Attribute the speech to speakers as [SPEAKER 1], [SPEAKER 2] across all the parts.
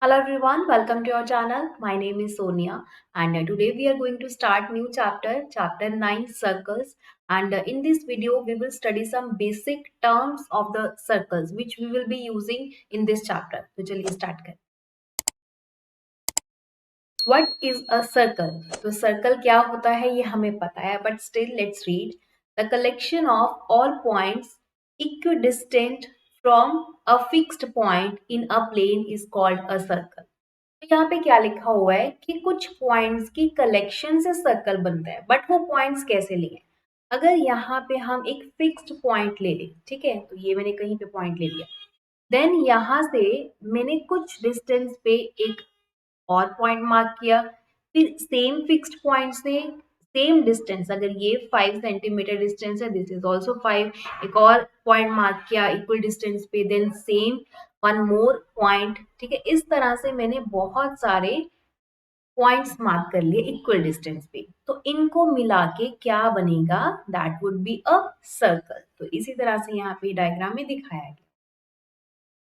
[SPEAKER 1] Hello everyone, welcome to our channel. My name is Sonia and today we are going to start new chapter 9 circles, and in this video we will study some basic terms of the circles which we will be using in this chapter. तो चलिए start करें. What is a circle? तो circle क्या होता है ये हमें पता है, but still let's read. The collection of all points equidistant from a fixed point in a plane is called a circle. तो यहाँ पे क्या लिखा हुआ है कि कुछ पॉइंट्स की कलेक्शन से सर्कल बनता है, बट वो पॉइंट्स कैसे लिए? अगर यहाँ पे हम एक फिक्स्ड पॉइंट ले लें, ठीक है, तो ये मैंने कहीं पे पॉइंट ले लिया, देन यहाँ से मैंने कुछ डिस्टेंस पे एक और पॉइंट मार्क किया, फिर सेम फिक्स्ड पॉइंट से सेम डिस्टेंस, अगर ये 5 सेंटीमीटर डिस्टेंस है, दिस इज ऑल्सो 5, एक और पॉइंट मार्क किया इक्वल डिस्टेंस पे, then same one more point, ठीक है, इस तरह से मैंने बहुत सारे पॉइंट्स मार्क कर लिए इक्वल डिस्टेंस पे, तो इनको मिला के क्या बनेगा? That would be a circle. तो इसी तरह से यहाँ पे डायग्राम में दिखाया गया.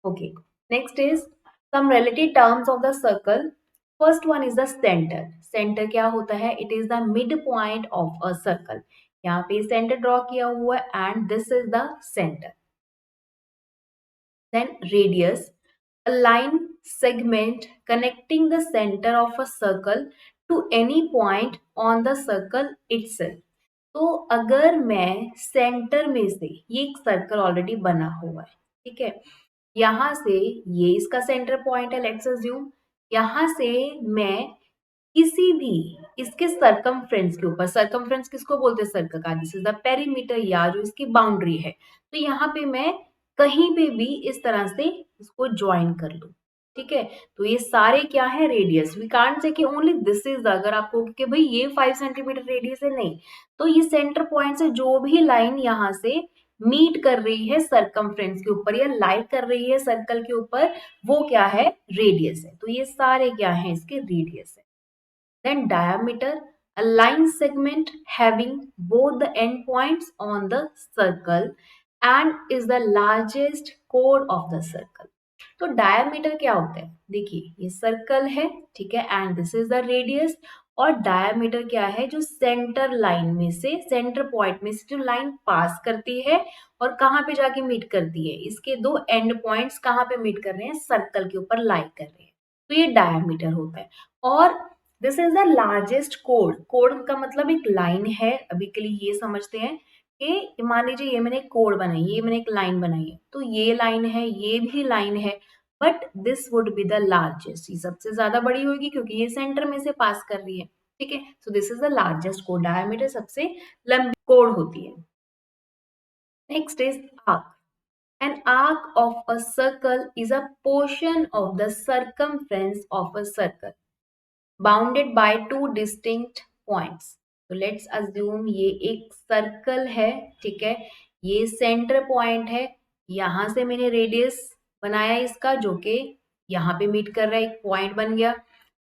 [SPEAKER 1] Okay, next is some relative terms of the circle. First one is the center. Center क्या होता है? It is the midpoint of a circle. यहाँ पे center draw किया हुआ है and this is the center. Then radius, a line segment connecting the center of a circle to any point on the circle itself. तो अगर मैं centre में से, ये एक सर्कल ऑलरेडी बना हुआ है, ठीक है, यहाँ से ये इसका सेंटर पॉइंट है, लेट्स अज्यूम, यहाँ से मैं किसी भी इसके सरकमफ्रेंस के ऊपर, सरकमफ्रेंस किसको बोलते हैं? सर्कल का, दिस इज द पेरीमीटर या जो इसकी बाउंड्री है, तो यहाँ पे मैं कहीं पे भी इस तरह से इसको ज्वाइन कर लूं, ठीक है, तो ये सारे क्या है? रेडियस. वी कांट से कि ओनली दिस इज, अगर आपको कि भाई ये 5 सेंटीमीटर रेडियस है, नहीं, तो ये सेंटर पॉइंट से जो भी लाइन यहाँ से मीट कर रही है सरकमफ्रेंस के ऊपर या लाई कर रही है सर्कल के ऊपर, वो क्या है? रेडियस है. तो ये सारे क्या है? इसके रेडियस है. Then diameter, a line segment having both the endpoints on the circle and is the largest chord of the circle. तो डायमीटर क्या होता है? देखिए ये सर्कल है, ठीक है, and this is the radius, और डायमीटर क्या है? जो सेंटर लाइन में से, सेंटर पॉइंट में से जो लाइन पास करती है और कहाँ पे जाके मीट करती है, इसके दो एंड पॉइंट्स कहाँ पे मीट कर रहे हैं? सर्कल के ऊपर लाई कर रहे हैं, तो ये डायमीटर होता है. और this is the largest code. Code का मतलब एक लाइन है. अभी के लिए ये समझते हैं कि मान लीजिए ये मैंने एक कोड बनाई, ये मैंने एक लाइन बनाई है, तो ये लाइन है, ये भी लाइन है, but this would be the largest. ये सबसे ज्यादा बड़ी होगी क्योंकि ये सेंटर में से पास कर रही है, ठीक है, सो this is the largest code. Diameter सबसे लंबी कोड होती है. Next is arc. An arc of a circle is a portion of the circumference of a circle bounded by two distinct points. तो लेट्स अज्यूम ये एक circle है, ठीक है, ये सेंटर पॉइंट है, यहाँ से मैंने रेडियस बनाया इसका जो कि यहाँ पे मीट कर रहा है, एक पॉइंट बन गया.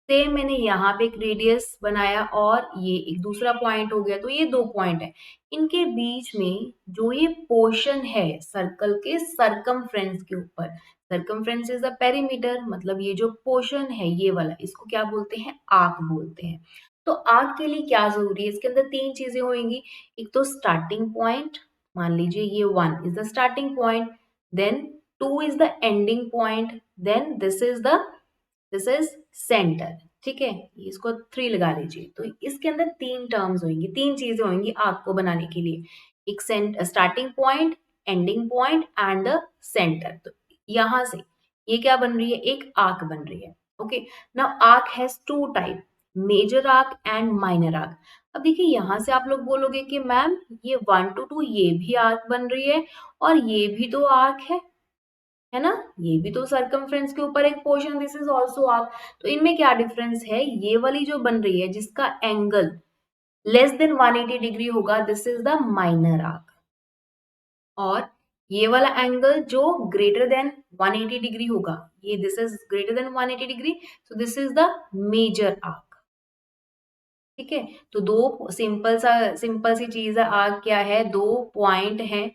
[SPEAKER 1] सेम मैंने यहाँ पे एक रेडियस बनाया और ये एक दूसरा पॉइंट हो गया, तो ये दो पॉइंट है. इनके बीच में जो ये पोर्शन है सर्कल के सरकमफ्रेंस के ऊपर, सरकमफ्रेंस इज द पेरीमीटर, मतलब ये जो पोर्शन है ये वाला, इसको क्या बोलते हैं? आर्क बोलते हैं. तो आर्क के लिए क्या जरूरी है? इसके अंदर तीन चीजें होंगी. एक तो स्टार्टिंग पॉइंट, मान लीजिए ये 1 is the starting point, then 2 is the ending point, then this is centre, ठीक है, इसको 3 लगा लीजिए. तो इसके अंदर तीन टर्म्स होंगी, तीन चीजें होंगी आर्क को बनाने के लिए, एक starting point, ending point and the centre. तो यहां से ये क्या बन रही है? एक आर्क बन रही है. Okay, now arc has two type, major arc and minor arc. अब देखिए यहां से आप लोग बोलोगे कि मैम ये 1 to 2 ये भी आर्क बन रही है और ये भी तो आर्क है ना, ये भी तो सरकमफ्रेंस के ऊपर एक portion, this is also arc. तो इनमें क्या डिफरेंस है? ये वाली जो बन रही है जिसका एंगल लेस देन 180 डिग्री होगा, this is the minor arc, और ये वाला एंगल जो ग्रेटर देन 180 डिग्री होगा, ये this is greater than 180 degree, so this is the major arc. ठीक है, तो दो सिंपल सी चीज है. आर्क क्या है? दो पॉइंट है,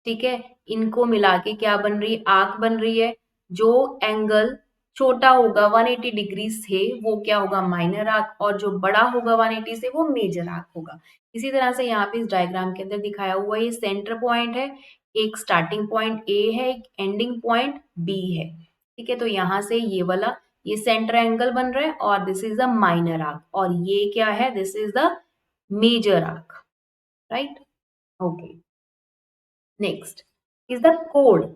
[SPEAKER 1] ठीक है, इनको मिला के क्या बन रही है? आर्क बन रही है. जो एंगल छोटा होगा 180 डिग्री से वो क्या होगा माइनर आर्क, और जो बड़ा होगा 180 से वो मेजर आर्क होगा। इसी तरह से यहाँ पे इस डायग्राम के अंदर दिखाया हुआ ये सेंटर पॉइंट है, एक स्टार्टिंग पॉइंट ए है, एक एंडिंग पॉइंट बी है। ठीक है, तो यहाँ से ये वाला ये सेंटर एंगल बन रहा है और this is the minor arc, और ये क्या है, this is the major arc, right. Okay, next is the कोड,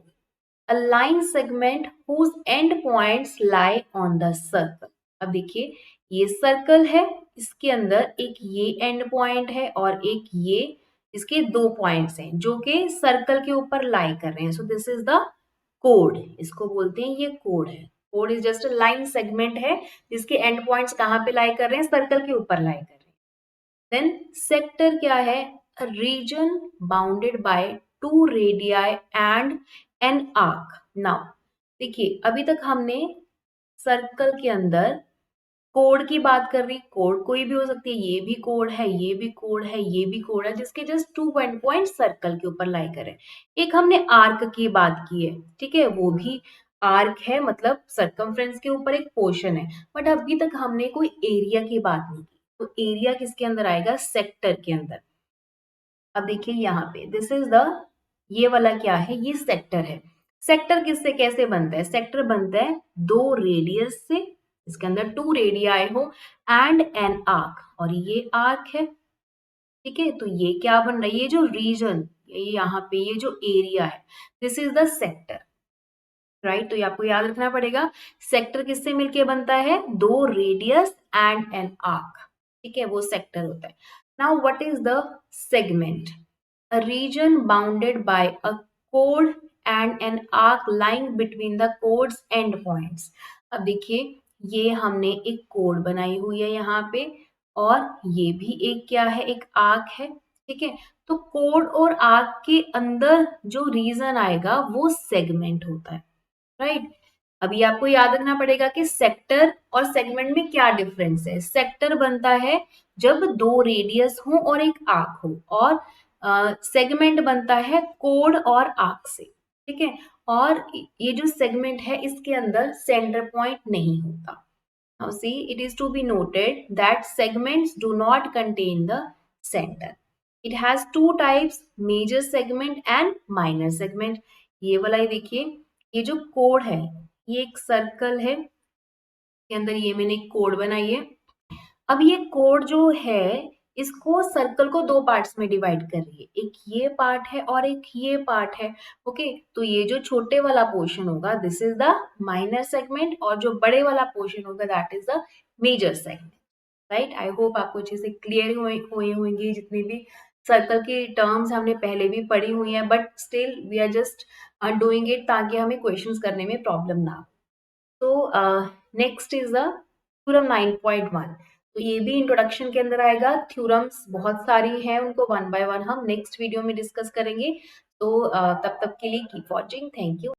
[SPEAKER 1] a line segment whose end points lie on the circle। अब देखिए ये सर्कल है, इसके अंदर एक ये एंड पॉइंट है और एक ये, इसके दो पॉइंट्स हैं जो कि सर्कल के ऊपर लाई कर रहे हैं। सो दिस इज द कोड, इसको बोलते हैं ये कोड है। Code is just a line segment है जिसके एंड पॉइंट्स कहाँ पे लाई कर रहे हैं, सर्कल के ऊपर लाई कर रहे हैं। देन सेक्टर क्या है, a region bounded by two radii and an arc। Now देखिए अभी तक हमने सर्कल के अंदर कोड की बात कर रही, कोड कोई भी हो सकती है, ये भी कोड है, ये भी कोड है, ये भी कोड है, जिसके जस्ट टू पॉइंट सर्कल के ऊपर लाई करें। एक हमने आर्क की बात की है, ठीक है, वो भी आर्क है, मतलब सर्कमफ्रेंस के ऊपर एक पोर्शन है, बट अभी तक हमने कोई एरिया की बात नहीं की। तो एरिया किसके अंदर आएगा, सेक्टर के अंदर। अब देखिए यहाँ पे दिस इज द, ये वाला क्या है, ये सेक्टर है। सेक्टर किससे कैसे बनता है, सेक्टर बनता है दो रेडियस से, इसके अंदर टू रेडियाई हो एंड एन आर्क, और ये आर्क है। ठीक है, तो ये क्या बन रहा है, ये जो रीजन, ये यहाँ पे ये जो एरिया है, this is the sector, right. तो ये आपको याद रखना पड़ेगा, सेक्टर किससे मिलके बनता है, दो रेडियस एंड एन आर्क, ठीक है, वो सेक्टर होता है। Now what is the segment, a region bounded by a chord and an arc lying between the chord's end points। अब देखिए ये हमने एक कोड बनाई हुई है यहाँ पे, और ये भी एक क्या है, एक आर्क है। ठीक है, तो कोड और आर्क के अंदर जो रीजन आएगा वो सेगमेंट होता है, राइट। अभी आपको याद रखना पड़ेगा कि सेक्टर और सेगमेंट में क्या डिफरेंस है। सेक्टर बनता है जब दो रेडियस हो और एक आर्क हो, और सेगमेंट बनता है कोड और आर्क से। ठीक है, और ये जो सेगमेंट है इसके अंदर सेंटर पॉइंट नहीं होता। Now see, it is to be noted that segments do not contain the center. It has two types, major segment and minor segment। ये वाला ही देखिए, ये जो कोड है ये एक सर्कल है, के अंदर ये मैंने एक कोड बनाई है। अब ये कोड जो है इसको सर्कल को दो पार्ट्स में डिवाइड कर रही है, एक ये पार्ट है और एक ये पार्ट है। ओके, तो ये जो छोटे वाला पोर्शन होगा this is the minor segment, और जो बड़े वाला पोर्शन होगा that is the major segment, right. I hope आपको अच्छे से क्लियर हुए होंगे, जितनी भी सर्कल की टर्म्स हमने पहले भी पढ़ी हुई हैं, but still we are just doing it ताकि हमें क्वेश्चंस करने में प्रॉब्लम ना हो। तो नेक्स्ट इज द थ्योरम 9.1। तो ये भी इंट्रोडक्शन के अंदर आएगा। थ्योरम्स बहुत सारी हैं, उनको वन बाय वन हम नेक्स्ट वीडियो में डिस्कस करेंगे। तो तब तक के लिए कीप वॉचिंग, थैंक यू।